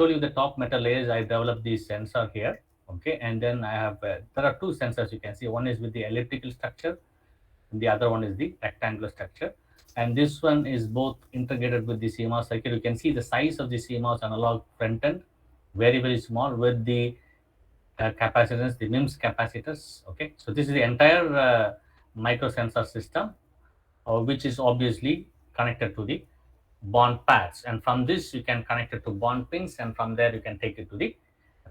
told you the top metal layers, I developed the sensor here. Okay, and then I have there are two sensors you can see. One is with the elliptical structure, and the other one is the rectangular structure. And this one is both integrated with the CMOS circuit. You can see the size of the CMOS analog front end, very small, with the capacitance, the MEMS capacitors. Okay, so this is the entire micro sensor system, which is obviously connected to the bond pads, and from this you can connect it to bond pins, and from there you can take it to the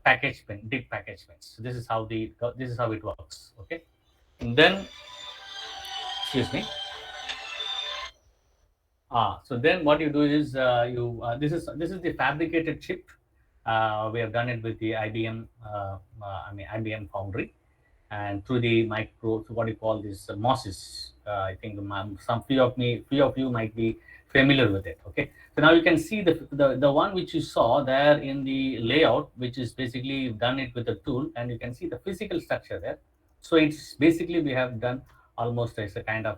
package pin, deep package pins. So this is how it works. Okay, and then, excuse me. So then what you do is you this is the fabricated chip. We have done it with the IBM, IBM Foundry, and through the micro, so what you call this MOSes. I think some few of you might be familiar with it. Okay, so now you can see the one which you saw there in the layout, which is basically done it with a tool, and you can see the physical structure there. So it's basically we have done almost as a kind of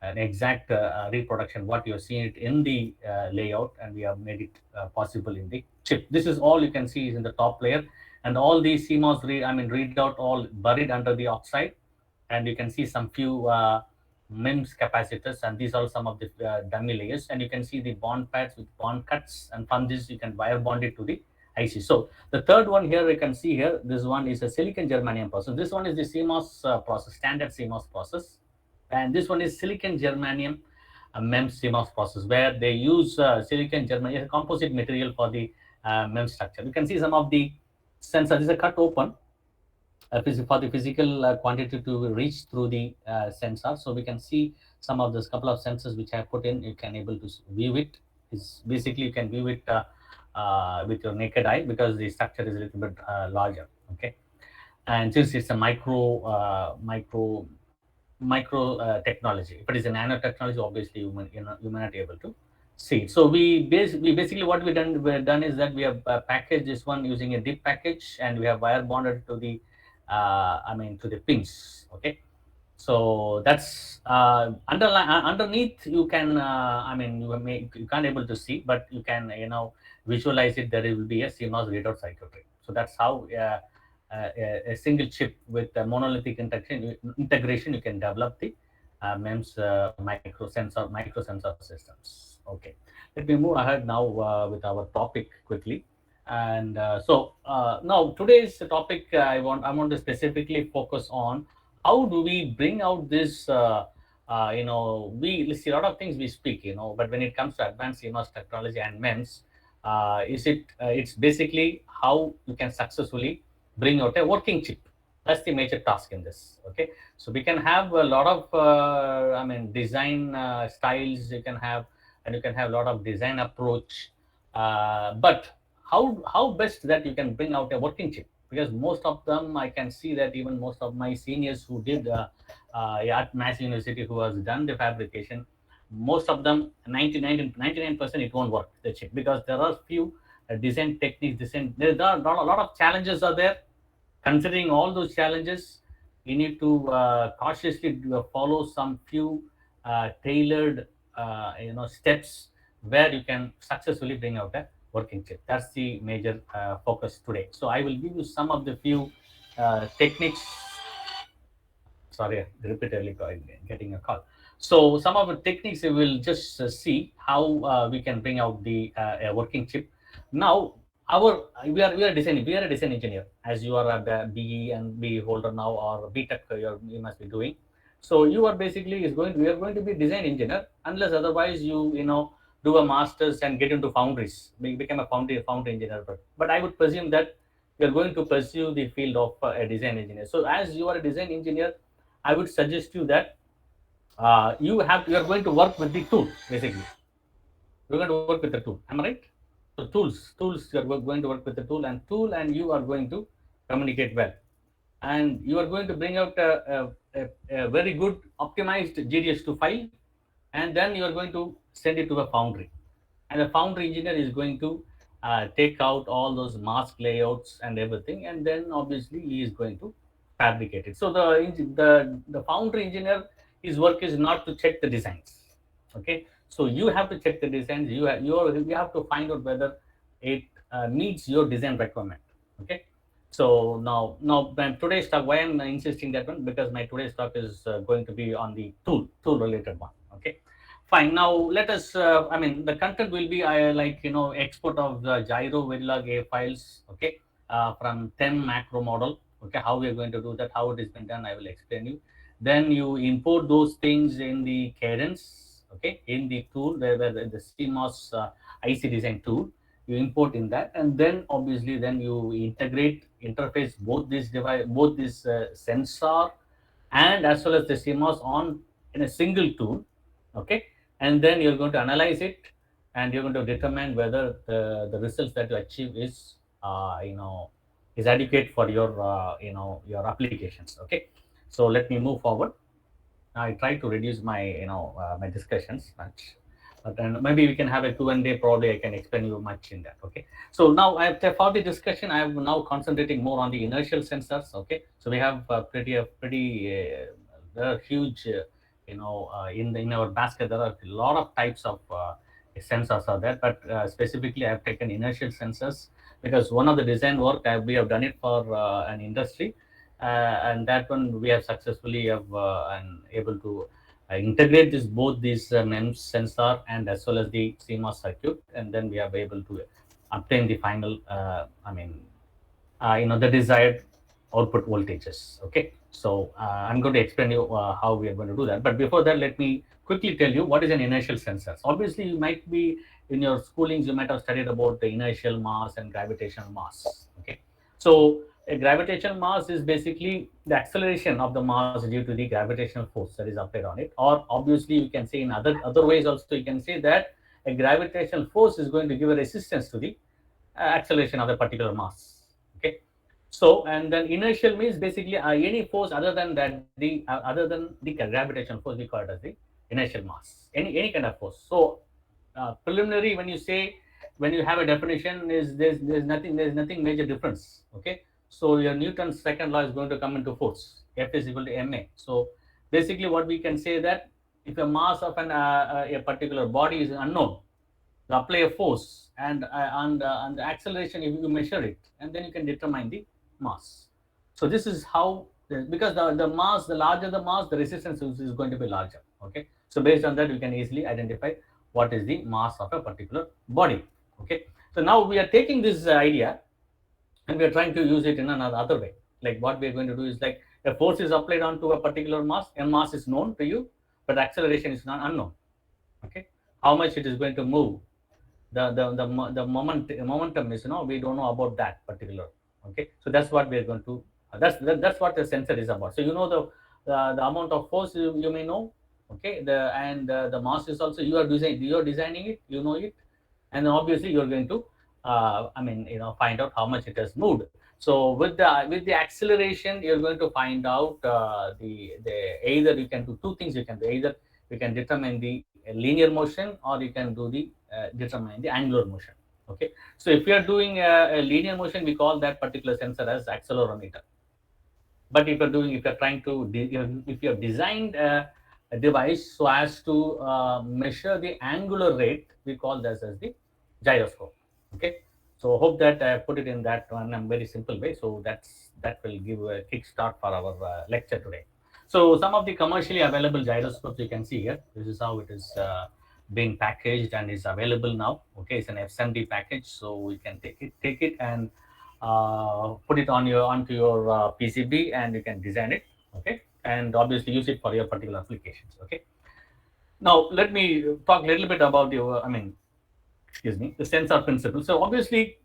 an exact reproduction what you're seeing it in the layout, and we have made it possible in the chip. This is all you can see is in the top layer, and all these CMOS readout all buried under the oxide, and you can see some few MEMS capacitors, and these are some of the dummy layers, and you can see the bond pads with bond cuts, and from this you can wire bond it to the IC. So the third one here you can see here, this one is a silicon germanium process. This one is the CMOS process, standard CMOS process, and this one is silicon germanium MEMS CMOS process, where they use silicon germanium as a composite material for the MEMS structure. You can see some of the sensors. This is a cut open for the physical quantity to reach through the sensor. So we can see some of this couple of sensors which I have put in. You can able to view it. It's basically you can view it with your naked eye because the structure is a little bit larger. Okay, and since it's a micro technology, if it is a nanotechnology, obviously you may not be able to see it. So we basically what we've done is that we have packaged this one using a deep package, and we have wire bonded to the to the pins. Okay, so that's underneath you can you can't able to see, but you can visualize it. There will be a CMOS readout circuitry. So that's how a single chip with a monolithic integration you can develop the MEMS micro sensor systems. Okay, let me move ahead now with our topic quickly. And now today's topic, I want to specifically focus on how do we bring out this. We see a lot of things we speak, but when it comes to advanced CMOS technology and MEMS, it's basically how you can successfully bring out a working chip. That's the major task in this. Okay, so we can have a lot of design styles you can have, and you can have a lot of design approach, but how best that you can bring out a working chip, because most of them I can see that even most of my seniors who did at Mass University who has done the fabrication, most of them 99% it won't work the chip, because there are few design techniques, there are a lot of challenges are there. Considering all those challenges, you need to cautiously follow some few tailored steps where you can successfully bring out a working chip. That's the major focus today. So I will give you some of the few techniques. Sorry, repeatedly getting a call. So some of the techniques we will just see how we can bring out the working chip. Now, we are designing. We are a design engineer, as you are a BE and BE holder now, or BTech you must be doing. So you are basically we are going to be design engineer, unless otherwise you do a master's and get into foundries, become a foundry engineer. But I would presume that you are going to pursue the field of a design engineer. So as you are a design engineer, I would suggest you that you are going to work with the tool. Basically, you're going to work with the tool. Am I right? So tools, you are going to work with the tool, and you are going to communicate well, and you are going to bring out a very good optimized GDS2 file, and then you are going to send it to a foundry, and the foundry engineer is going to take out all those mask layouts and everything, and then obviously he is going to fabricate it. So the foundry engineer, his work is not to check the designs. Okay, so you have to check the designs. You have to find out whether it meets your design requirement. Okay. So now today's talk, why I'm insisting that one, because my today's talk is going to be on the tool related one. Okay. Fine. Now let us. I mean, the content will be like export of the gyro Verilog A files. Okay, from 10 macro model. Okay, how we are going to do that, how it has been done, I will explain you. Then you import those things in the cadence. Okay, in the tool where the CMOS IC design tool, you import in that, and then obviously then you interface both this device, both this sensor and as well as the CMOS on in a single tool. Okay, and then you're going to analyze it, and you're going to determine whether the results that you achieve is is adequate for your your applications. Okay, so let me move forward. I try to reduce my my discussions much, but then maybe we can have a Q&A. Probably I can explain you much in that. Okay, so now for the discussion, I am now concentrating more on the inertial sensors. Okay, so we have huge in our basket. There are a lot of types of sensors are there, but specifically I have taken inertial sensors because one of the design work we have done it for an industry, and that one we have successfully have and able to integrate this both these MEMS sensor and as well as the CMOS circuit, and then we are able to obtain the final the desired output voltages. Okay, so I'm going to explain you how we are going to do that. But before that, let me quickly tell you what is an inertial sensor. Obviously, you might be in your schoolings, you might have studied about the inertial mass and gravitational mass. Okay, so a gravitational mass is basically the acceleration of the mass due to the gravitational force that is applied on it. Or obviously, you can say in other ways also, you can say that a gravitational force is going to give a resistance to the acceleration of a particular mass. Okay, so and then inertial means basically any force other than that the other than the gravitational force, we call it as the inertial mass. Any kind of force. So preliminary, when you say, when you have a definition, is there's nothing major difference. Okay, so your Newton's second law is going to come into force. F is equal to ma. So basically, what we can say that if a mass of a particular body is unknown, you apply a force and the acceleration, if you measure it, and then you can determine the mass. So this is how, because the mass, the larger the mass, the resistance is going to be larger. Okay, so based on that, we can easily identify what is the mass of a particular body. Okay, so now we are taking this idea and we are trying to use it in another other way. Like what we are going to do is, like, a force is applied onto a particular mass, and mass is known to you, but acceleration is not unknown. Okay, how much it is going to move, momentum is, we don't know about that particular. Okay, so that's what we are going to that's what the sensor is about. So the amount of force you may know. Okay, the mass is also, you are designing it, you know it, and then obviously you're going to find out how much it has moved. So with the acceleration, you're going to find out the either you can do two things. You can do either, you can determine the linear motion, or you can do the determine the angular motion. Okay, so if you are doing a linear motion, we call that particular sensor as accelerometer. But if you're trying to if you have designed a device so as to measure the angular rate, we call this as the gyroscope. Okay, so hope that I put it in that one a very simple way. So that will give a kick start for our lecture today. So some of the commercially available gyroscopes you can see here. This is how it is being packaged and is available now. Okay, it's an FSMD package, so we can take it and put it onto your PCB, and you can design it. Okay, and obviously use it for your particular applications. Okay, now let me talk a little bit about the sensor principle. So obviously,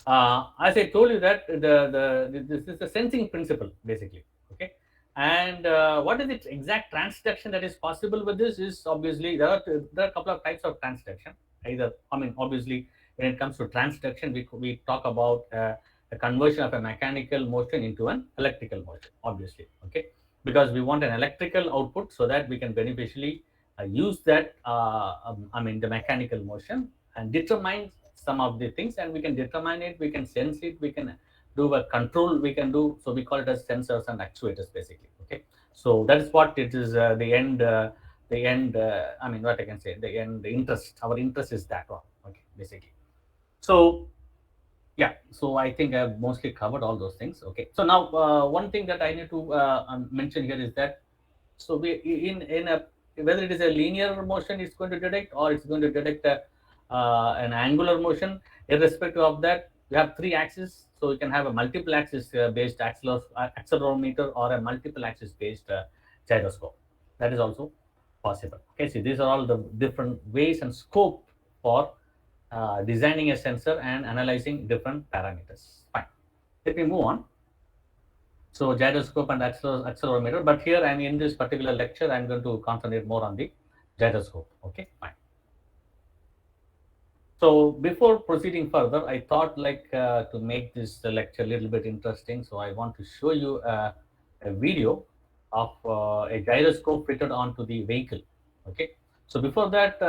as I told you that this is the sensing principle basically. Okay, and what is the exact transduction that is possible with this is, obviously there are a couple of types of transduction. Either, obviously, when it comes to transduction, we talk about the conversion of a mechanical motion into an electrical motion, obviously. Okay, because we want an electrical output so that we can beneficially use that the mechanical motion and determine some of the things, and we can determine it, we can sense it, we can do a control, we can do, so we call it as sensors and actuators basically. Okay, so that is what it is, what I can say, the interest, our interest is that one. Okay, basically. So Yeah, so I think I've mostly covered all those things. Okay, so now one thing that I need to mention here is that so we in a whether it is a linear motion it's going to detect or it's going to detect an angular motion. Irrespective of that, we have three axes, so you can have a multiple axis based accelerometer or a multiple axis based gyroscope. That is also possible. Okay, see, these are all the different ways and scope for designing a sensor and analyzing different parameters. Fine. Let me move on. So gyroscope and accelerometer, but here I'm in this particular lecture, I'm going to concentrate more on the gyroscope. Okay, fine. So before proceeding further, I thought like to make this lecture a little bit interesting. So I want to show you a video of a gyroscope fitted onto the vehicle. Okay. So before that,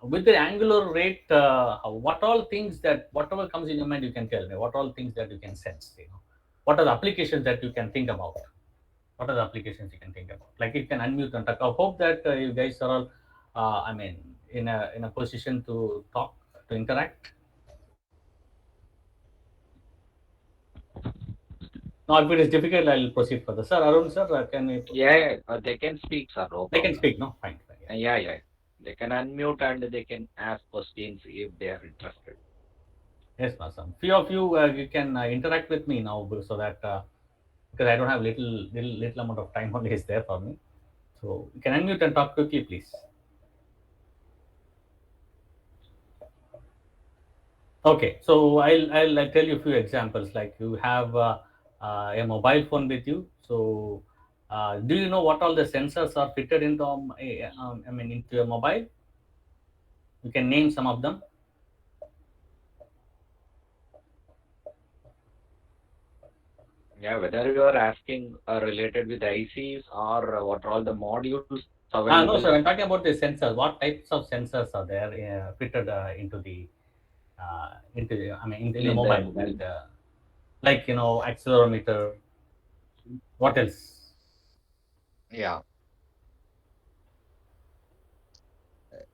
with the angular rate, what all things that whatever comes in your mind, you can tell me. What all things that you can sense. What are the applications that you can think about? What are the applications you can think about? Like you can unmute and talk. I hope that you guys are all, I mean, in a position to talk, to interact. Now, if it is difficult, I'll proceed further. Sir, Arun, sir, can we? Yeah, they can speak, sir, no They can problem. speak. No, fine, fine. Yeah. Yeah. They can unmute and they can ask questions if they are interested. Yes, awesome. Few of you, you can interact with me now, so that because I don't have little amount of time only is there for me. So you can unmute and talk quickly, please. Okay, so I'll tell you a few examples. Like you have a mobile phone with you. So do you know what all the sensors are fitted into? I mean, into a mobile. You can name some of them. Yeah, whether you are asking related with ICs or what are all the modules available. No, sir. I'm talking about the sensors. What types of sensors are there fitted I mean, in the In the mobile, mobile. like accelerometer. What else? Yeah,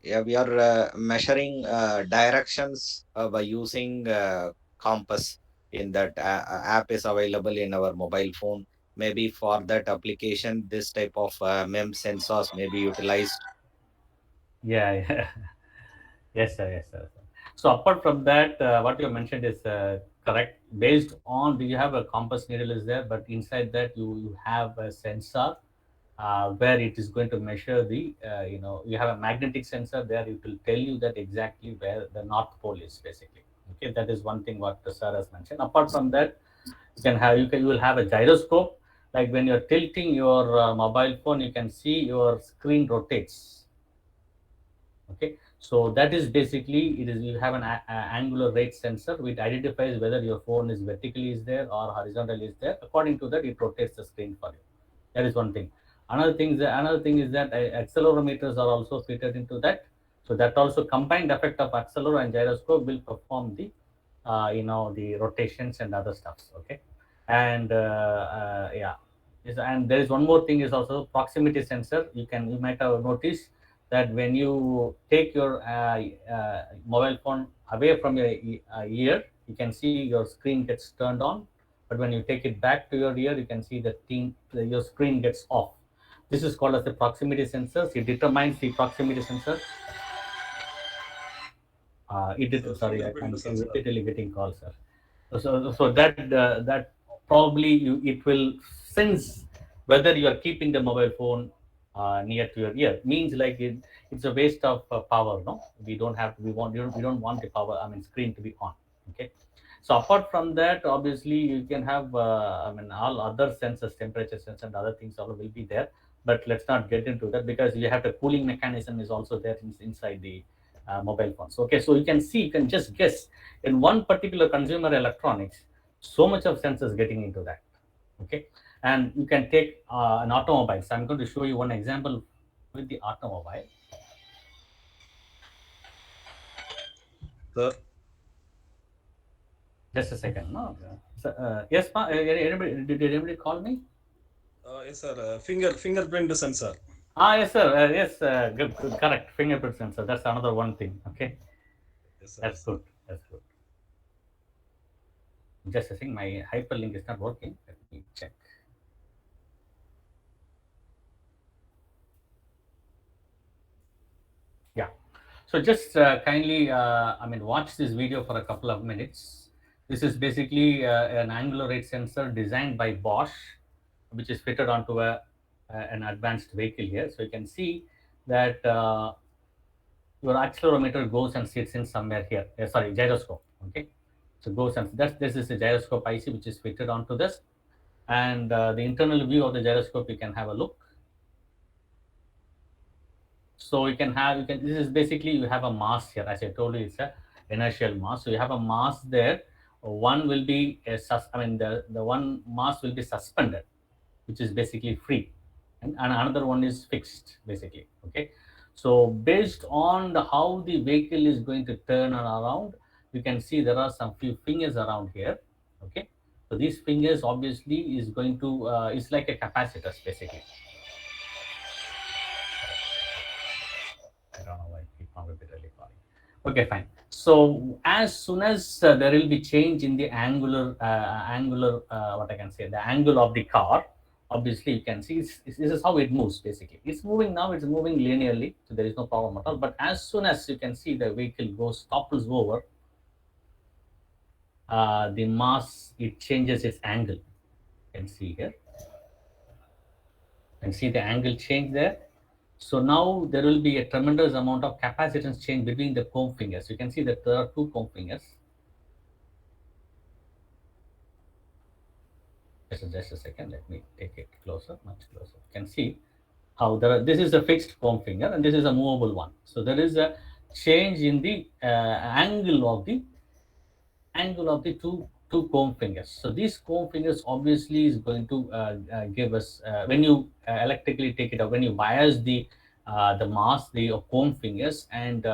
yeah, we are measuring directions by using compass. In that app is available in our mobile phone. Maybe for that application, this type of MEMS sensors may be utilized. Yeah, yeah. Yes, sir. Yes, sir. So apart from that, what you mentioned is correct. Based on, do you have a compass needle is there, but inside that you have a sensor where it is going to measure the, you have a magnetic sensor there. It will tell you that exactly where the North Pole is basically. Okay, that is one thing what the sir has mentioned. Apart from that, you will have a gyroscope. Like when you're tilting your mobile phone, you can see your screen rotates. Okay, so that is basically it is you have an angular rate sensor which identifies whether your phone is vertically is there or horizontally is there. According to that, it rotates the screen for you. That is one thing. Another thing is that accelerometers are also fitted into that. So that also combined effect of accelerometer and gyroscope will perform the the rotations and other stuffs. Okay, and yeah. And there is one more thing is also proximity sensor. You might have noticed that when you take your mobile phone away from your ear, you can see your screen gets turned on, but when you take it back to your ear, you can see your screen gets off. This is called as the proximity sensor. It determines the proximity sensor. It did. Sir, Sorry, fingerprint I'm sensor. repeatedly getting calls, sir. So that probably it will sense whether you are keeping the mobile phone near to your ear. Means like it's a waste of power. No, we don't have. We don't want the power. I mean, screen to be on. Okay. So apart from that, obviously you can have. I mean, all other sensors, temperature sensor, and other things all will be there. But let's not get into that because you have the cooling mechanism is also there inside the mobile phones. Okay, so you can just guess in one particular consumer electronics, so much of sensors getting into that. Okay, and you can take an automobile. So I'm going to show you one example with the automobile. Sir, Just a second. No, so, yes, anybody did anybody call me? yes, sir. Fingerprint sensor. Yes, sir. Yes, good, correct. Fingerprint sensor. That's another one thing. Okay, Yes, sir. that's Yes, sir. good. That's good. Just a thing, my hyperlink is not working. Let me check. Yeah. So just kindly, watch this video for a couple of minutes. This is basically an angular rate sensor designed by Bosch, which is fitted onto an advanced vehicle here. So you can see that your accelerometer goes and sits in somewhere here. Sorry, gyroscope. Okay. So goes and this is a gyroscope IC which is fitted onto this, and the internal view of the gyroscope you can have a look. So this is basically you have a mass here. As I told you, it's a inertial mass. So you have a mass there. One will be the one mass will be suspended, which is basically free, and another one is fixed basically. Okay. So based on how the vehicle is going to turn around, you can see there are some few fingers around here. Okay. So these fingers obviously is going to it's like a capacitors basically. I don't know why I keep on repeatedly calling. Okay, fine. So as soon as there will be change in the what I can say, the angle of the car, obviously you can see this is how it moves basically. It's moving now, it's moving linearly, so there is no problem at all. But as soon as you can see the vehicle topples over, the mass, it changes its angle. You can see here and see the angle change there. So now there will be a tremendous amount of capacitance change between the comb fingers. You can see that there are two comb fingers. Just a second, let me take it closer, much closer. You can see how this is a fixed comb finger and this is a movable one. So there is a change in the angle of the two comb fingers. So these comb fingers obviously is going to give us when you electrically take it out, when you bias the mass, the comb fingers, and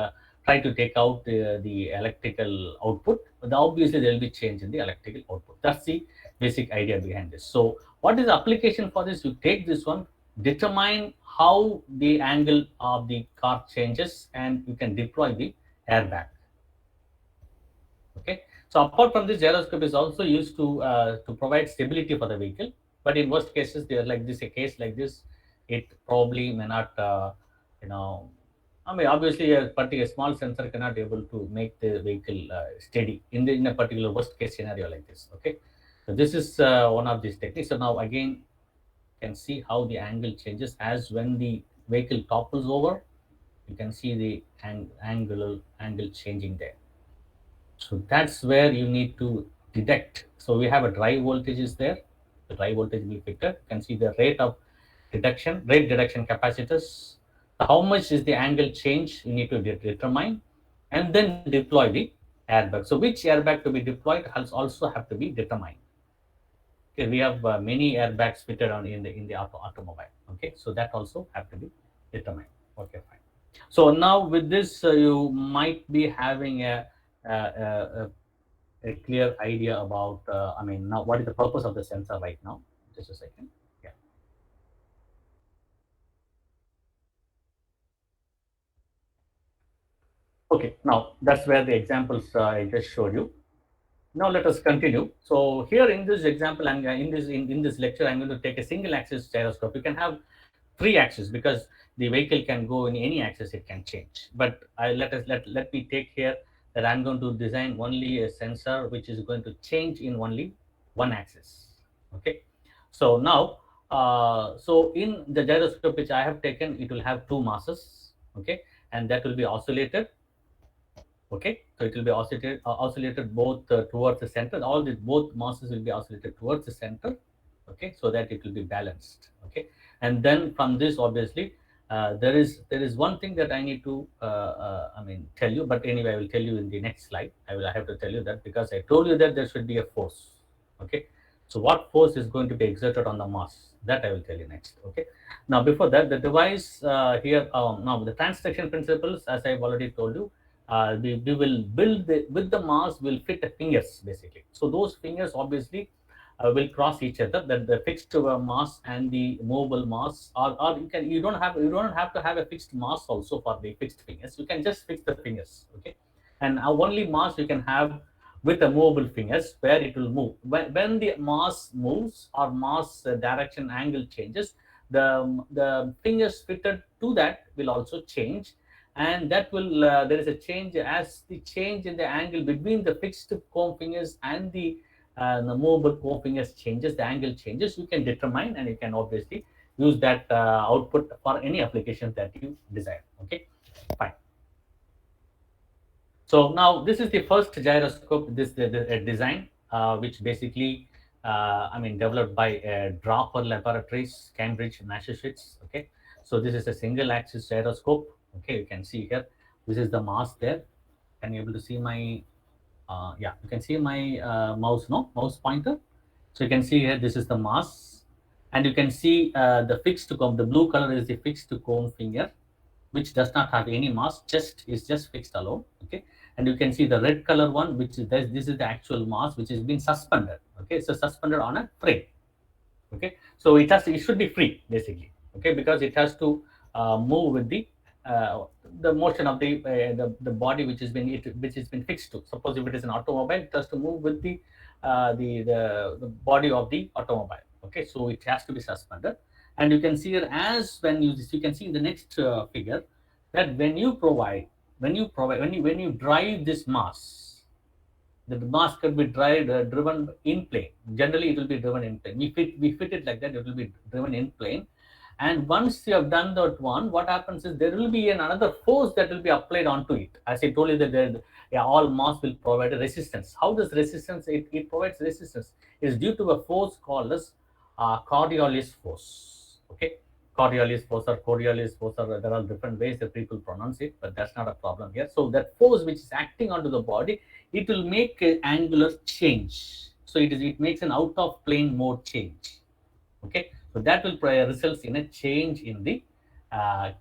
try to take out the electrical output. But obviously there will be change in the electrical output. That's the basic idea behind this. So what is the application for this? You take this one, determine how the angle of the car changes, and you can deploy the airbag. Okay. So apart from this, gyroscope is also used to provide stability for the vehicle. But in worst cases, they are like this, a case like this, it probably may not, you know, I mean, obviously a particular small sensor cannot be able to make the vehicle steady in a particular worst case scenario like this. Okay. So this is one of these techniques. So now again, you can see how the angle changes as when the vehicle topples over. You can see the angle changing there. So that's where you need to detect. So we have a drive voltage is there. The drive voltage will be fitted. You can see the rate detection capacitors. How much is the angle change you need to determine, and then deploy the airbag. So which airbag to be deployed has also have to be determined. Okay, we have many airbags fitted on in the automobile. Okay, so that also have to be determined. Okay, fine. So now with this, you might be having a, a, a clear idea about, now what is the purpose of the sensor right now. Just a second. Yeah. Okay, now that's where the examples I just showed you. Now let us continue. So here in this example, and in this lecture, I'm going to take a single axis gyroscope. You can have three axes because the vehicle can go in any axis, it can change. But let me take here that I'm going to design only a sensor which is going to change in only one axis. Okay. So now, so in the gyroscope which I have taken, it will have two masses. Okay, and that will be oscillated. Okay, so it will be oscillated both towards the center. All the both masses will be oscillated towards the center. Okay, so that it will be balanced. Okay, and then from this, obviously, there is one thing that I need to tell you. But anyway, I will tell you in the next slide. I have to tell you that because I told you that there should be a force. Okay, so what force is going to be exerted on the mass? That I will tell you next. Okay, now before that, the device here now the transduction principles, as I've already told you, we will build with the mass will fit the fingers basically. So those fingers obviously will cross each other. That the fixed mass and the movable mass, or you don't have to have a fixed mass also for the fixed fingers. You can just fix the fingers. Okay, and only mass you can have with the movable fingers where it will move. When the mass moves or mass direction angle changes, the fingers fitted to that will also change, and that will there is a change as the change in the angle between the fixed comb fingers and the movable comb fingers changes, the angle changes. You can determine, and you can obviously use that output for any application that you desire. Okay, fine. So now this is the first gyroscope, this the design, which basically, developed by Draper Laboratories, Cambridge, Massachusetts. Okay, so this is a single axis gyroscope. Okay, you can see here, this is the mass there. Can you able to see my, yeah, you can see my mouse, no? Mouse pointer. So you can see here, this is the mass, and you can see the fixed comb, the blue color is the fixed comb finger, which does not have any mass, just is just fixed alone. Okay, and you can see the red color one, which is this is the actual mass, which is being suspended. Okay, so suspended on a frame. Okay, so it should be free basically. Okay, because it has to move with uh, the motion of the body which has been which has been fixed to. Suppose if it is an automobile, it has to move with the body of the automobile. Okay, so it has to be suspended, and you can see here, as when you can see in the next figure, that when you drive this mass, the mass can be driven in plane. Generally, it will be driven in plane. We fit it like that. It will be driven in plane. And once you have done that one, what happens is there will be another force that will be applied onto it. As I told you that yeah, all mass will provide a resistance. How does resistance? It provides resistance. Is due to a force called as Coriolis force. Okay, Coriolis force or Coriolis force, or there are different ways that people pronounce it, but that's not a problem here. So that force which is acting onto the body, it will make an angular change. So it makes an out of plane mode change. Okay, so that will results in a change in the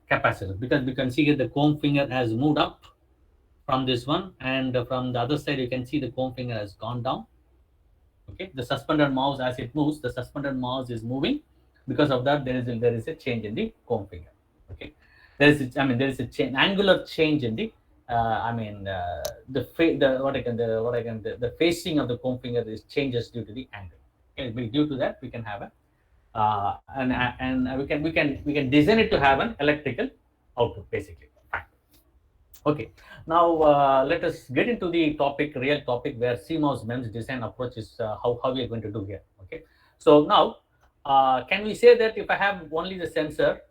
capacitance, because we can see here the comb finger has moved up from this one, and from the other side you can see the comb finger has gone down. Okay, the suspended mouse, as it moves, the suspended mouse is moving. Because of that, there is a change in the comb finger. Okay, there is a change, angular change in the the the facing of the comb finger is changes due to the angle. Okay, due to that we can have a we can design it to have an electrical output basically. Okay, now let us get into the topic, real topic, where CMOS MEMS design approach is how we are going to do here. Okay, so now can we say that if I have only the sensor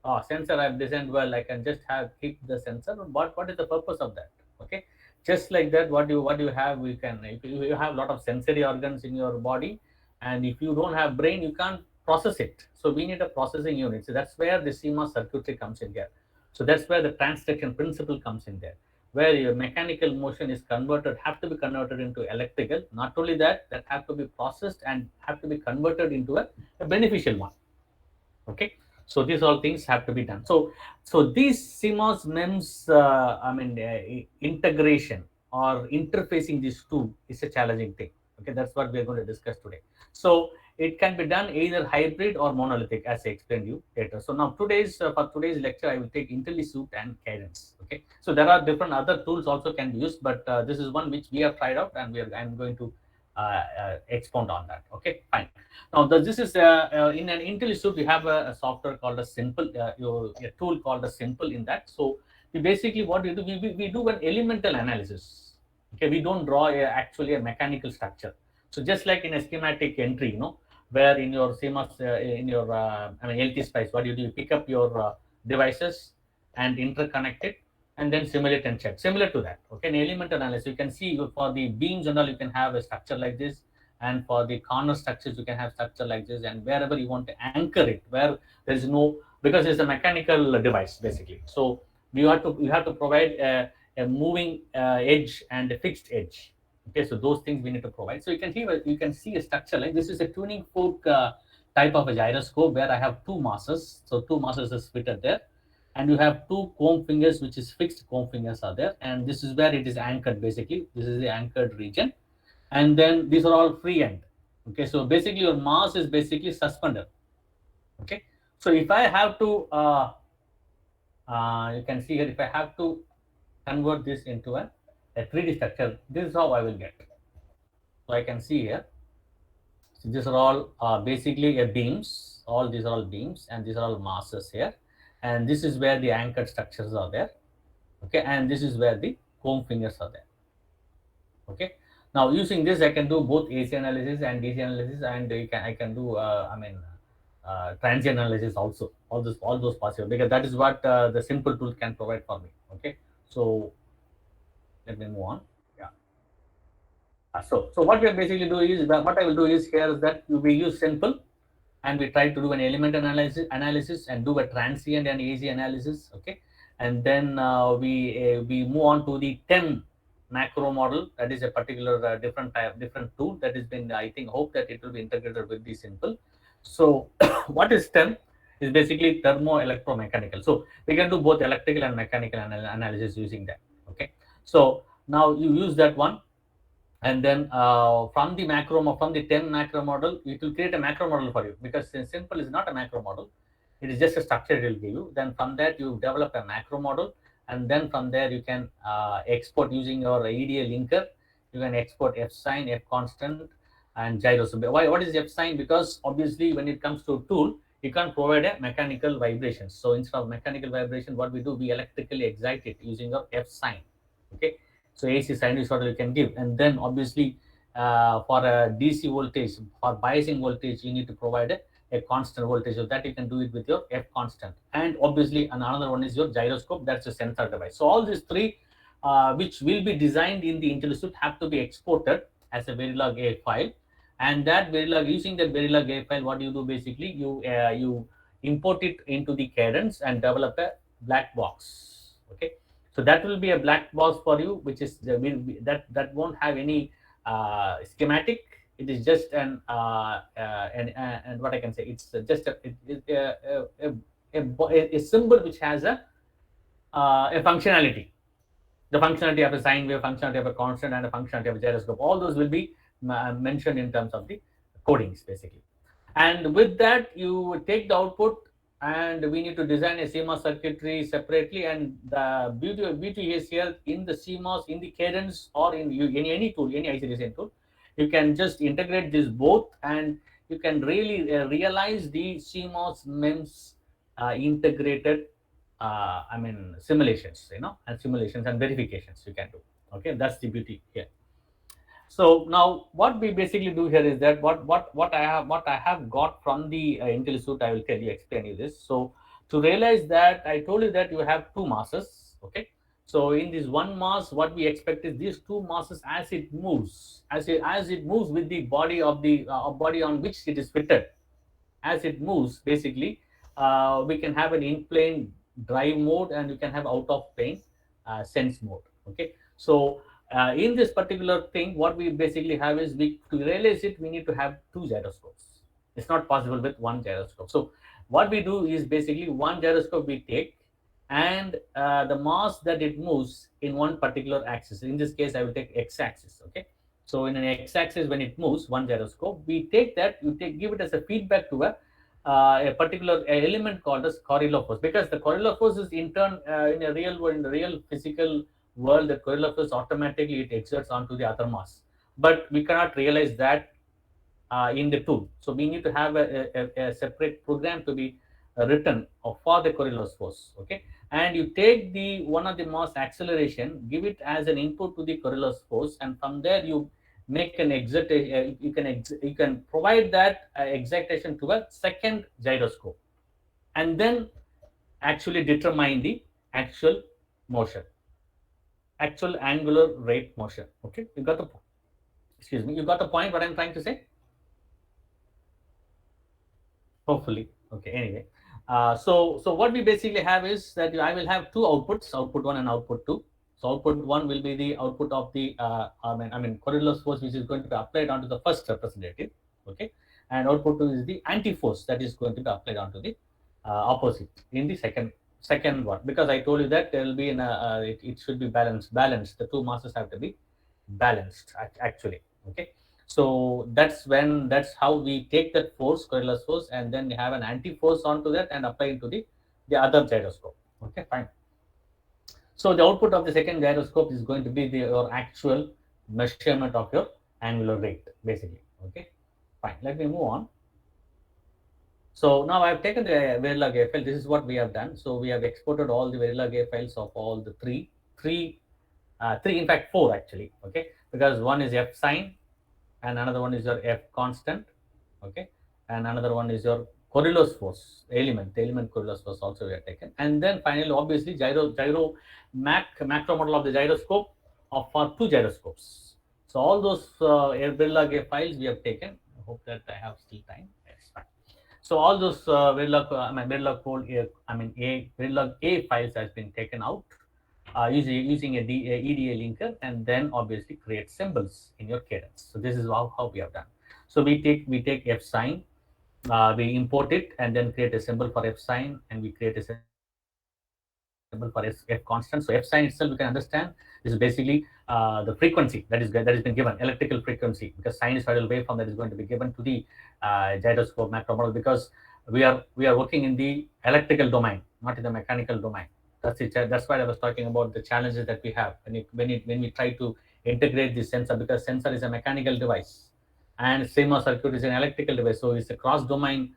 I've designed well, I can just keep the sensor? What is the purpose of that? Okay, just like that, what you have, we can, if you have a lot of sensory organs in your body, and if you don't have brain, you can't process it. So we need a processing unit. So that's where the CMOS circuitry comes in here. So that's where the transduction principle comes in there, where your mechanical motion is have to be converted into electrical. Not only that, that have to be processed and have to be converted into a beneficial one. Okay, so these all things have to be done. So these CMOS MEMS integration or interfacing these two is a challenging thing. Okay, that's what we are going to discuss today. So it can be done either hybrid or monolithic, as I explained you later. So now for today's lecture, I will take IntelliSuit and Cadence. Okay, so there are different other tools also can be used, but this is one which we have tried out, and I'm going to expound on that. Okay, fine. Now, this is in an IntelliSuite, we have a software called a Simple, a tool called a Simple in that. So, we basically what we do, we do an elemental analysis. Okay, we don't draw actually a mechanical structure. So, just like in a schematic entry, where in your CMOS, in your LT Spice, what do? You pick up your devices and interconnect it, and then simulate and check. Similar to that. Okay, an elemental analysis, you can see for the beams and all, you can have a structure like this, and for the corner structures you can have structure like this, and wherever you want to anchor it, where there is no, because it's a mechanical device basically. So you have to provide a moving edge and a fixed edge. Okay, so those things we need to provide. So you can see a structure like this is a tuning fork type of a gyroscope, where I have two masses. So two masses is fitted there, and you have two comb fingers, which is fixed comb fingers are there, and this is where it is anchored basically. This is the anchored region, and then these are all free end. Okay, so basically your mass is basically suspended. Okay, so if I have to you can see here, if I have to convert this into a a 3D structure. This is how I will get. So I can see here. So these are all basically a beams. All these are all beams, and these are all masses here. And this is where the anchored structures are there. Okay, and this is where the comb fingers are there. Okay. Now using this, I can do both AC analysis and DC analysis, and I can do transient analysis also. All those possible, because that is what the simple tool can provide for me. Okay. So let me move on. Yeah. So what we are basically do is, what I will do is here is that we use simple, and we try to do an element analysis and do a transient and AC analysis. Okay, and then we move on to the 10 macro model. That is a particular different tool that has been, I think, hope that it will be integrated with the simple. So what is 10 is basically thermo electromechanical. So we can do both electrical and mechanical analysis using that. Okay, so now you use that one, and then from the from the 10 macro model, it will create a macro model for you, because simple is not a macro model, it is just a structure it will give you. Then from that you develop a macro model, and then from there you can export using your EDA linker. You can export f sign, f constant, and gyro. So why, what is f sign? Because obviously when it comes to tool, you can't provide a mechanical vibration. So instead of mechanical vibration, what we do, we electrically excite it using your f sign. Okay, so AC sign is what we can give. And then obviously for a DC voltage, for biasing voltage, you need to provide a constant voltage. So that you can do it with your F constant. And obviously another one is your gyroscope, that's a sensor device. So all these three, which will be designed in the IntelliSuite, have to be exported as a Verilog A file. And that Verilog, using that Verilog A file, what you do basically, you import it into the Cadence and develop a black box. Okay, so that will be a black box for you, which is that won't have any schematic. It is just and what I can say, it's just a symbol which has a functionality. The functionality of a sine wave, functionality of a constant, and a functionality of a gyroscope. All those will be mentioned in terms of the codings, basically. And with that, you take the output, and we need to design a CMOS circuitry separately. And the beauty is here, in the CMOS, in the Cadence, or in any tool, any IC design tool, you can just integrate this both, and you can really realize the CMOS MEMS integrated simulations, and simulations and verifications you can do. Okay, that's the beauty here. So now what we basically do here is that what I have got from the IntelliSuite, I will explain you this. So to realize that, I told you that you have two masses. Okay, so in this one mass, what we expect is these two masses, as it moves, as it moves with the body of the body on which it is fitted, as it moves, basically we can have an in-plane drive mode, and you can have out of plane sense mode. Okay, so in this particular thing, what we basically have is, to realize it, we need to have two gyroscopes. It's not possible with one gyroscope. So what we do is, basically, one gyroscope we take, and the mass that it moves in one particular axis. In this case, I will take x-axis. Okay, so in an x-axis, when it moves, one gyroscope, we take that, give it as a feedback to a particular element called as correlation force, because the correlation force is in turn in a real world, in the real physical world, the correlation force automatically it exerts onto the other mass, but we cannot realize that in the tool. So we need to have a separate program to be written for the correlation force. Okay, and you take the one of the mass acceleration, give it as an input to the correlation force, and from there you make an excitation. You can provide that excitation to a second gyroscope, and then actually determine the actual motion, actual angular rate motion. Okay, you got the, excuse me, you got the point what I'm trying to say? Hopefully. Okay, anyway, so what we basically have is that I will have two outputs, output 1 and output 2. So output 1 will be the output of the correlation force, which is going to be applied onto the first representative. Okay, and output 2 is the anti-force that is going to be applied onto the opposite in the second one, because I told you that there will be it should be balanced. The two masses have to be balanced actually. Okay, so that's how we take that force, correlation force, and then we have an anti-force onto that and apply into the other gyroscope. Okay, fine. So the output of the second gyroscope is going to be your actual measurement of your angular rate, basically. Okay, fine. Let me move on. So now I've taken the Verilog A file. This is what we have done. So we have exported all the Verilog A files of all the three, in fact four actually. Okay, because one is F sign, and another one is your F constant. Okay, and another one is your correlose force element. The element correlose force also we have taken, and then finally, obviously, macro model of the gyroscope of for two gyroscopes. So all those Verilog A files we have taken. I hope that I have still time. Yes, fine. So all those Verilog code, Verilog A files has been taken out using a EDA linker, and then obviously create symbols in your cadence. So this is how we have done. So we take F sign, we import it, and then create a symbol for F sign, and we create a symbol for F constant. So F sign itself, we can understand, this is basically the frequency that has been given, electrical frequency, because sinusoidal waveform that is going to be given to the gyroscope macro model, because we are working in the electrical domain, not in the mechanical domain. That's it. That's why I was talking about the challenges that we have when we try to integrate the sensor, because sensor is a mechanical device and CMOS circuit is an electrical device. So it's a cross-domain,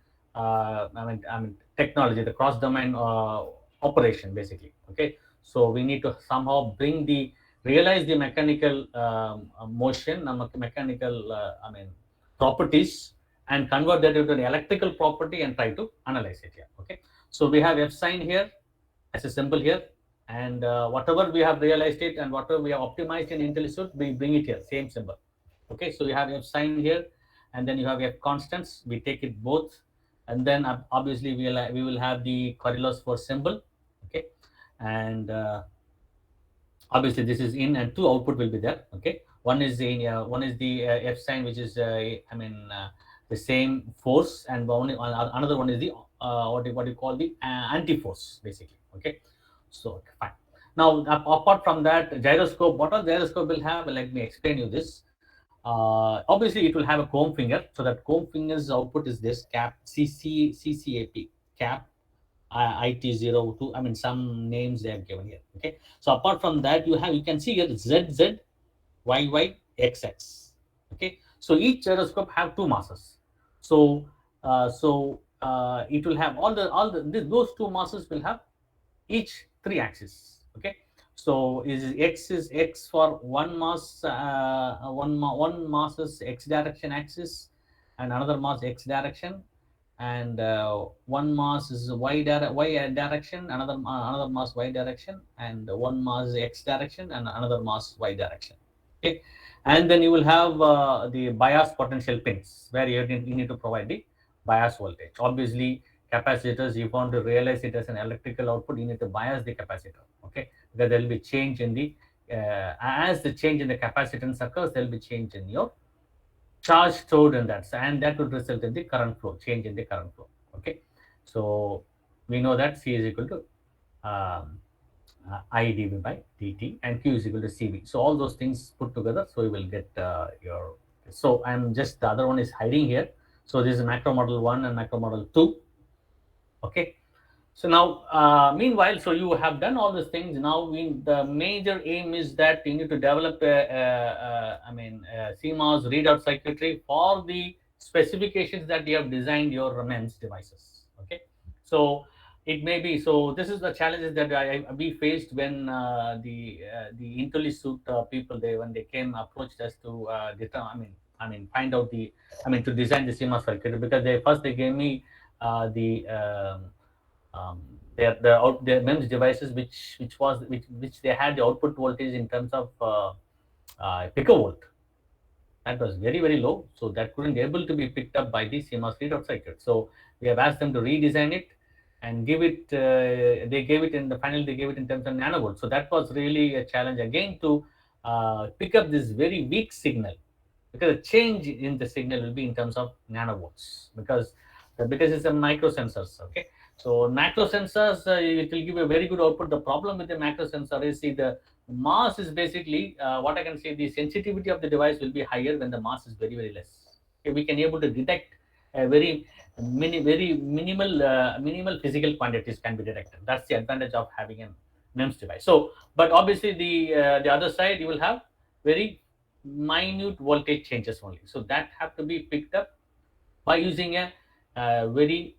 technology, the cross-domain operation, basically. Okay, so we need to somehow realize the mechanical motion, mechanical, properties, and convert that into an electrical property and try to analyze it here. Okay, so we have F sign here as a symbol here, and whatever we have realized it and whatever we have optimized in IntelliSuite, we bring it here, same symbol. Okay, so you have F sign here, and then you have F constants. We take it both, and then obviously we will have the correlose for symbol. Okay, and obviously this is in, and two output will be there. Okay, one is the F sign, which is the same force, and another one is the what you call the anti-force, basically. Okay, so okay, fine. Now apart from that, gyroscope, what all gyroscope will have, let me explain you this. Obviously it will have a comb finger, so that comb finger's output is this cap CCAP cap IT02. Some names they have given here. Okay, so apart from that, you can see here ZZ, YY, XX. Okay, so each gyroscope have two masses. So it will have those two masses will have each three axes. Okay, so is x for one mass, one mass is x direction axis, and another mass x direction, and one mass is y direction, another mass y direction, and one mass x direction, and another mass y direction. Okay, and then you will have the bias potential pins, where you need to provide the bias voltage. Obviously, capacitors, if you want to realize it as an electrical output, you need to bias the capacitor. Okay, because there will be change in the as the change in the capacitance occurs, there will be change in your charge stored in that, and that would result in the current flow, change in the current flow. Okay, so we know that C is equal to I dV by dt, and Q is equal to CV. So all those things put together, so you will get your. So I'm just, the other one is hiding here. So this is macro model 1 and macro model 2. Okay, so now, meanwhile, so you have done all these things. Now, the major aim is that you need to develop a CMOS readout circuitry for the specifications that you have designed your MEMS devices. Okay, so it may be, so this is the challenges that we faced when the IntelliSuite people, when they came approached us to find out to design the CMOS circuitry, because they gave me the their MEMS devices, which they had the output voltage in terms of picavolt. That was very, very low, so that couldn't able to be picked up by the CMOS readout circuit. So we have asked them to redesign it and give it. They gave it in the final. They gave it in terms of nanovolts. So that was really a challenge again to pick up this very weak signal, because the change in the signal will be in terms of nanovolts, because it's a micro sensors. Okay, so macro sensors, it will give a very good output. The problem with the macro sensor is, see, the mass is basically what I can say, the sensitivity of the device will be higher when the mass is very, very less. Okay, we can able to detect a very minimal physical quantities can be detected. That's the advantage of having a MEMS device. So, but obviously the other side you will have very minute voltage changes only. So that have to be picked up by using a very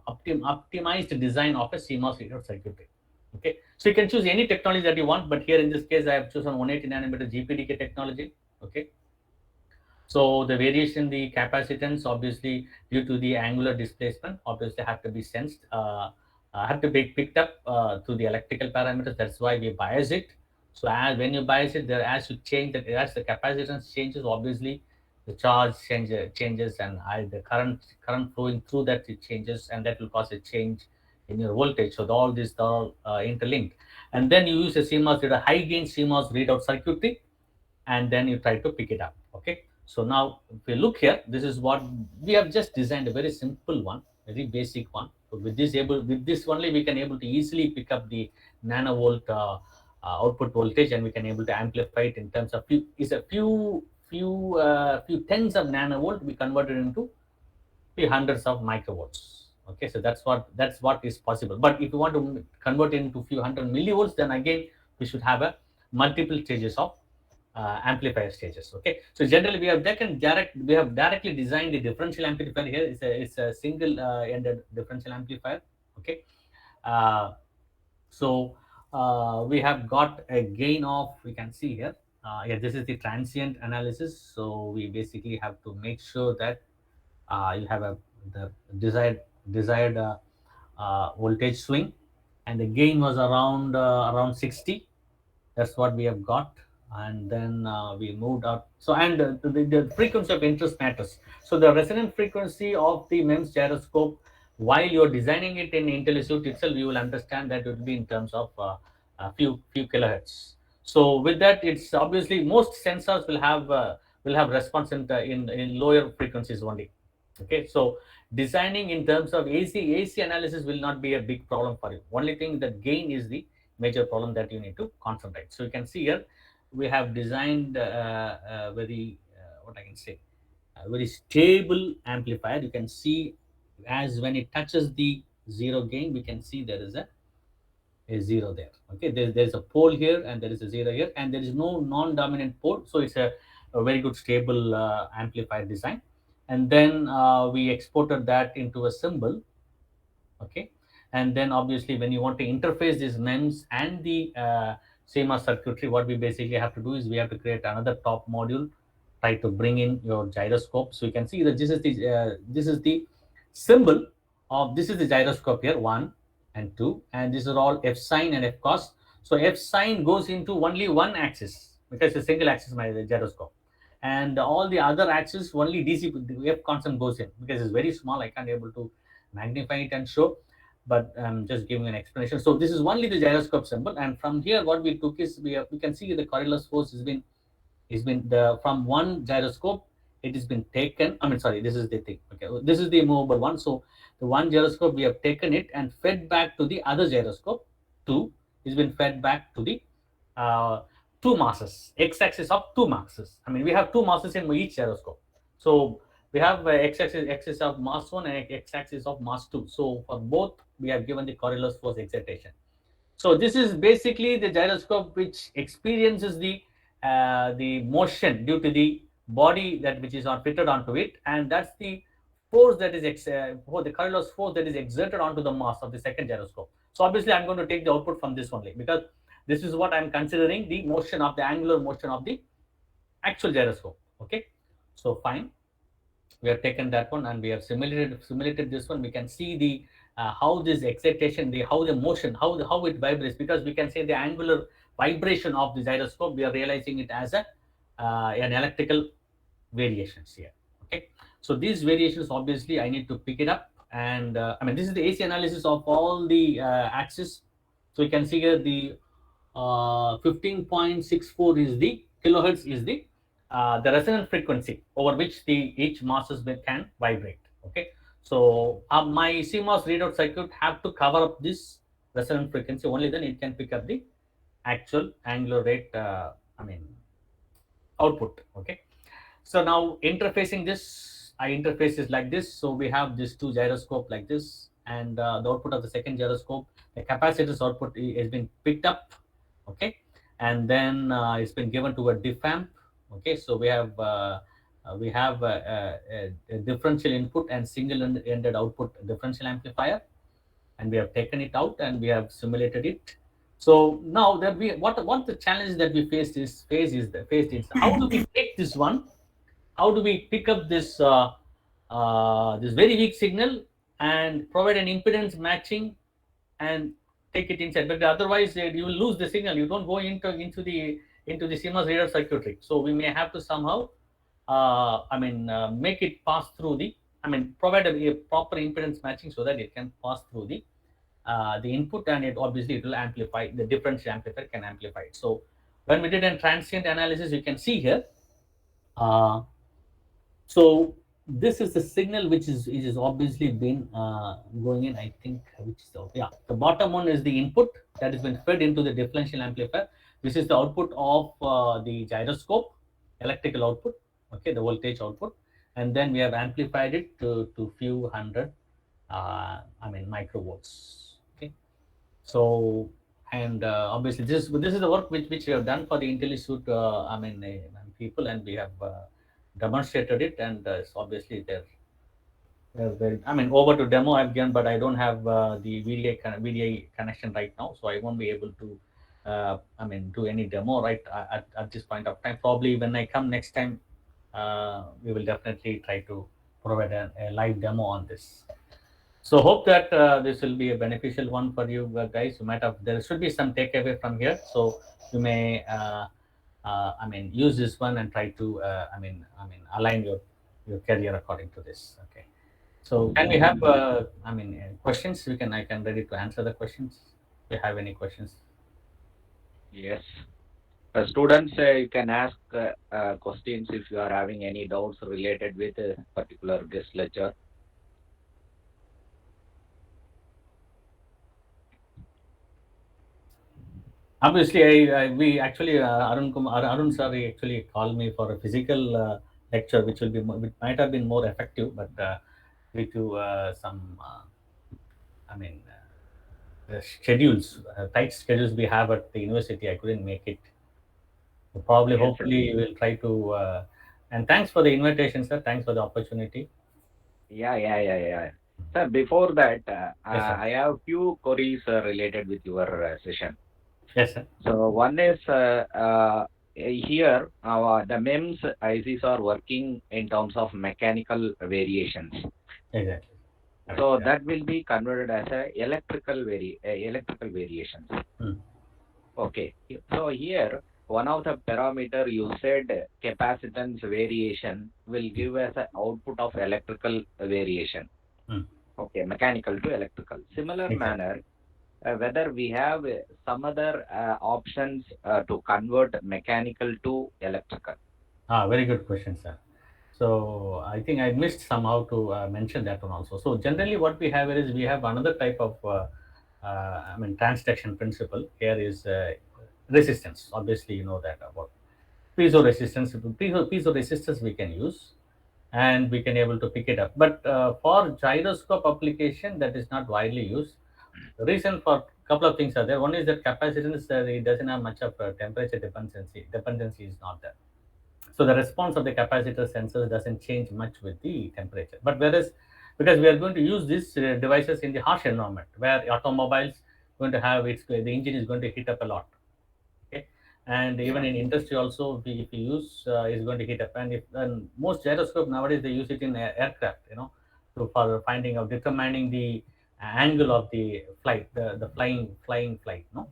optimized design of a CMOS readout circuitry. Okay, so you can choose any technology that you want, but here in this case I have chosen 180 nanometer GPDK technology. Okay, so the variation in the capacitance, obviously due to the angular displacement, obviously have to be sensed, have to be picked up through the electrical parameters. That's why we bias it. So as when you bias it, there as you change that, as the capacitance changes, obviously the charge changes, and the current flowing through that it changes, and that will cause a change in your voltage. So all these are all interlinked, and then you use a CMOS reader, high gain CMOS readout circuitry, and then you try to pick it up. Okay, so now if we look here, this is what we have just designed, a very simple one, very basic one. So with this only we can able to easily pick up the nanovolt output voltage, and we can able to amplify it in terms of few tens of nanovolt we converted into few hundreds of microvolts. Okay, so that's what is possible. But if you want to convert it into few hundred millivolts, then again we should have a multiple stages of amplifier stages. Okay, so generally we have directly designed the differential amplifier here. It's a single ended differential amplifier. Okay, uh, so we have got a gain of, we can see here. Yeah, this is the transient analysis. So we basically have to make sure that you have the desired voltage swing, and the gain was around 60. That's what we have got. And then we moved out. So, and the frequency of interest matters. So the resonant frequency of the MEMS gyroscope, while you're designing it in IntelliSuite itself, you will understand that it will be in terms of a few kilohertz. So with that, it's obviously most sensors will have response in lower frequencies only. Okay, so designing in terms of AC analysis will not be a big problem for you. Only thing that gain is the major problem that you need to concentrate. So you can see here we have designed a very what I can say, a very stable amplifier. You can see as when it touches the zero gain, we can see there is a zero there. Okay, there's a pole here and there is a zero here, and there is no non-dominant pole, so it's a very good stable amplifier design. And then we exported that into a symbol. Okay, and then obviously when you want to interface these MEMS and the CMOS circuitry, what we basically have to do is we have to create another top module, try to bring in your gyroscope. So you can see that this is the symbol of, this is the gyroscope here, 1 and 2, and these are all F sine and F cos. So F sine goes into only one axis because it's a single axis my gyroscope, and all the other axis only DC, the F constant goes in because it's very small. I can't able to magnify it and show, but I'm just giving an explanation. So this is only the gyroscope symbol, and from here what we took is we can see the Coriolis force has been the from one gyroscope, it has been taken. I mean, sorry, this is the thing. Okay, this is the movable one. So the one gyroscope we have taken it and fed back to the other gyroscope. Two has been fed back to the uh, two masses, x-axis of two masses. I mean, we have two masses in each gyroscope. So we have x-axis of mass 1 and x-axis of mass 2. So for both, we have given the Coriolis force excitation. So this is basically the gyroscope which experiences the motion due to the body that which is on fitted onto it, and that's the force that is for the Coriolis force that is exerted onto the mass of the second gyroscope. So obviously, I'm going to take the output from this only because this is what I'm considering the motion of the angular motion of the actual gyroscope. Okay, so fine, we have taken that one and we have simulated this one. We can see the how this excitation, the how the motion, how it vibrates, because we can say the angular vibration of the gyroscope, we are realizing it as a an electrical variations here. Okay, so these variations obviously I need to pick it up, and I mean this is the AC analysis of all the axes. So you can see here the 15.64 is the kilohertz is the resonant frequency over which the each masses can vibrate. Okay, so my CMOS readout circuit have to cover up this resonant frequency, only then it can pick up the actual angular rate. I mean output. Okay, so now interfacing this, I interface is like this. So we have this two gyroscope like this, and the output of the second gyroscope, the capacitor's output has been picked up, okay, and then it's been given to a diff amp, okay. So we have a differential input and single-ended output differential amplifier, and we have taken it out and we have simulated it. So now that we what the challenge that we faced is how do we take this one, how do we pick up this very weak signal and provide an impedance matching and take it inside, but otherwise you will lose the signal, you don't go into the CMOS radar circuitry. So we may have to somehow make it pass through provide a proper impedance matching so that it can pass through the input, and it obviously it will amplify, the differential amplifier can amplify it. So when we did a transient analysis, you can see here, uh, so this is the signal which is obviously been going in. I think which is the bottom one is the input that has been fed into the differential amplifier. This is the output of the gyroscope, electrical output. Okay, the voltage output, and then we have amplified it to few hundred, microvolts. Okay, so and obviously this is the work which we have done for the IntelliSuite people, and we have demonstrated it, and it's obviously they're very. I mean, over to demo I've given, but I don't have the VDA connection right now, so I won't be able to do any demo right at this point of time. Probably when I come next time, we will definitely try to provide a live demo on this. So hope that this will be a beneficial one for you guys. You might have, there should be some takeaway from here. So you may use this one and try to align your career according to this. Okay. So can we have questions? I can ready to answer the questions. If you have any questions. Yes. Students, you can ask questions if you are having any doubts related with a particular guest lecture. Obviously, we actually Arun sir actually called me for a physical lecture, which might have been more effective, but due to some schedules, tight schedules we have at the university, I couldn't make it. So probably, Yes, sir. hopefully, we'll try to. And thanks for the invitation, sir. Thanks for the opportunity. Yeah. Sir, before that, Yes, sir. I have few queries related with your session. Yes, sir. So one is here the MEMS ICs are working in terms of mechanical variations. Exactly. So Yeah. that will be converted as a electrical variations. Hmm. Okay. So here one of the parameter you said capacitance variation will give us an output of electrical variation. Hmm. Okay, mechanical to electrical. Similar Exactly. manner, whether we have some other options to convert mechanical to electrical. Very good question, sir. So I think I missed somehow to mention that one also. So generally, what we have is we have another type of transduction principle. Here is resistance. Obviously, you know that about piezo resistance. Piezo resistance we can use, and we can able to pick it up. But for gyroscope application, that is not widely used. The reason for a couple of things are there. One is that capacitance it doesn't have much of a temperature dependency. Dependency is not there. So the response of the capacitor sensors doesn't change much with the temperature. But whereas, because we are going to use these devices in the harsh environment where automobiles going to have its, the engine is going to heat up a lot. Okay, and even Yeah. in industry also, if you use is going to heat up. And if and most gyroscope nowadays they use it in aircraft, for finding out determining the angle of the flight, the flying flight, no.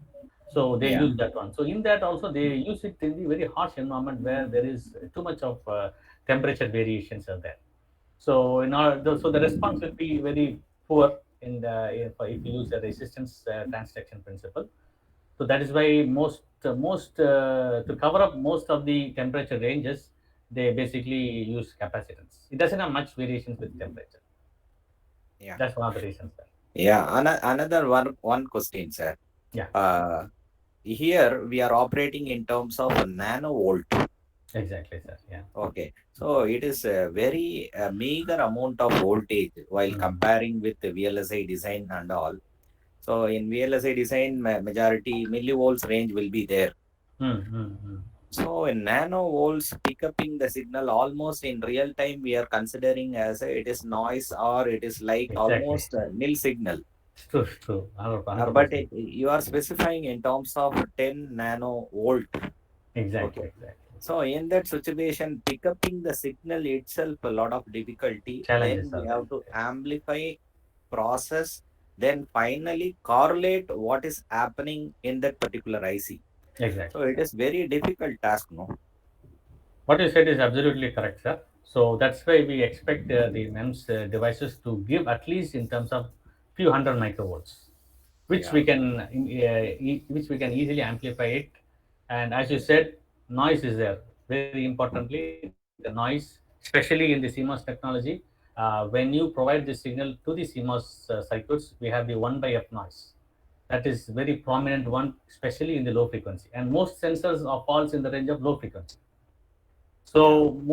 So they Yeah. use that one. So in that also they use it in the very harsh environment where there is too much of temperature variations are there. So so the response will be very poor in the if you use the resistance transduction principle. So that is why most to cover up most of the temperature ranges, they basically use capacitance. It doesn't have much variations with temperature. Yeah. That's one of the reasons. There. Yeah. Another one question, sir. Yeah. Uh, Here we are operating in terms of nanovolt. Exactly, sir. Yeah. Okay, so it is a very meager amount of voltage while Mm. comparing with the VLSI design and all. So in VLSI design, majority millivolts range will be there. Mm, mm, mm. So in nanovolts, picking the signal almost in real time, we are considering as it is noise or it is like Exactly. almost nil signal. It's true. 100 But percent. you are specifying in terms of 10 nanovolt. Okay. Exactly. Exactly. So in that situation, picking the signal itself a lot of difficulty. Challenges Then we are have there. to amplify, process, then finally correlate what is happening in that particular IC. So Exactly, it sir. is very difficult task, no? What you said is absolutely correct, sir. So that's why we expect the MEMS devices to give at least in terms of few hundred microvolts, which Yeah, we can which we can easily amplify it. And as you said, noise is there. Very importantly, the noise, especially in the CMOS technology, when you provide the signal to the CMOS circuits, we have the 1/f noise. That is very prominent one, especially in the low frequency. And most sensors are falls in the range of low frequency. yeah, So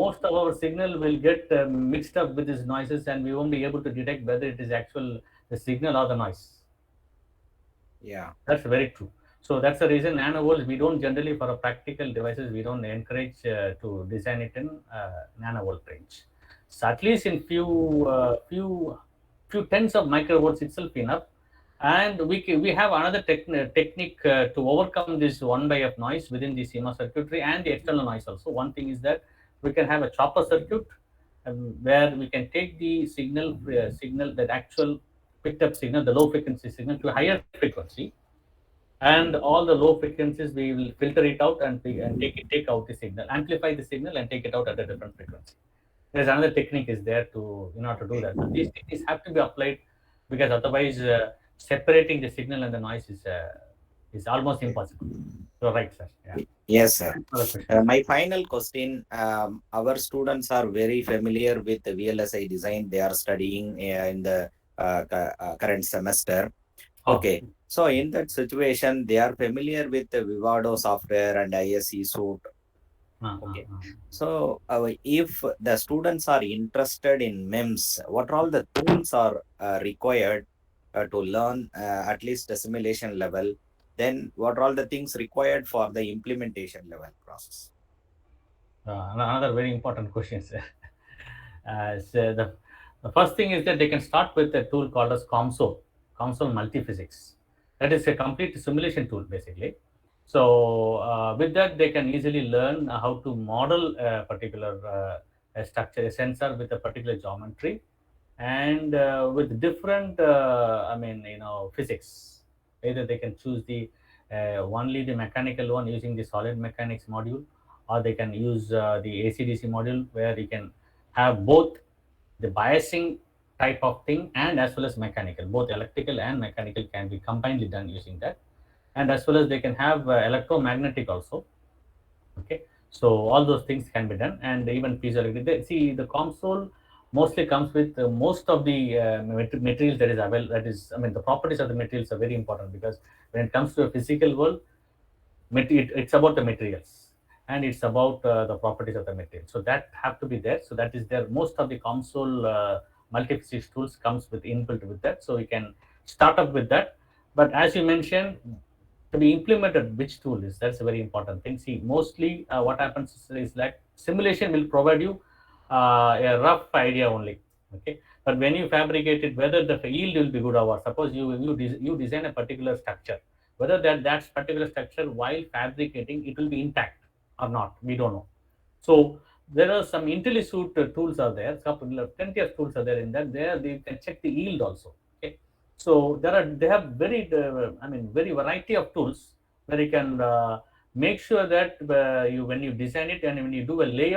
most of our signal will get mixed up with these noises, and we won't be able to detect whether it is actual the signal or the noise. yeah. That's very true. So that's the reason nanovolts we don't generally for a practical devices we don't encourage to design it in nanovolt range. So at least in few tens of microvolts itself enough, and we have another technique to overcome this 1/f noise within the CMOS circuitry and the external noise also. One thing is that we can have a chopper circuit where we can take the signal that actual picked up signal, the low frequency signal to a higher frequency, and all the low frequencies we will filter it out and take out the signal, amplify the signal and take it out at a different frequency. There's another technique is there to in order to do Okay. that. So these techniques have to be applied because otherwise separating the signal and the noise is almost Okay. impossible. So right, sir. Yeah. Yes, sir. Thanks for the question. My final question, our students are very familiar with the VLSI design. They are studying in the current semester. Oh, Okay. So in that situation, they are familiar with the Vivado software and ISE suite. uh, uh, Okay. uh. So if the students are interested in MEMS, what all the tools are required to learn at least the simulation level? Then what are all the things required for the implementation level process? Another very important question, sir. The first thing is that they can start with a tool called as COMSOL multiphysics. That is a complete simulation tool, basically. So with that, they can easily learn how to model a particular a structure, a sensor with a particular geometry, and with different, physics. Either they can choose the only the mechanical one using the solid mechanics module, or they can use the ACDC module where you can have both the biasing type of thing and as well as mechanical. Both electrical and mechanical can be combinedly done using that, and as well as they can have electromagnetic also. Okay, so all those things can be done, and even piezoelectric. See, the console mostly comes with most of the materials that is available. That is, I mean, the properties of the materials are very important because when it comes to a physical world, it's about the materials and it's about the properties of the material. So that have to be there. So that is there. Most of the console multi-physics tools comes with inbuilt with that. So you can start up with that. But as you mentioned, to be implemented, which tool is that's a very important thing. See, mostly what happens is like simulation will provide you a rough idea only. Okay, but when you fabricate it, whether the yield will be good or what, suppose you design a particular structure, whether that particular structure while fabricating it will be intact or not, we don't know. So there are some IntelliSuite tools are there, couple of plenty of tools are there in that. There they can check the yield also. Okay, so they have very very variety of tools where you can make sure that you when you design it and when you do a layout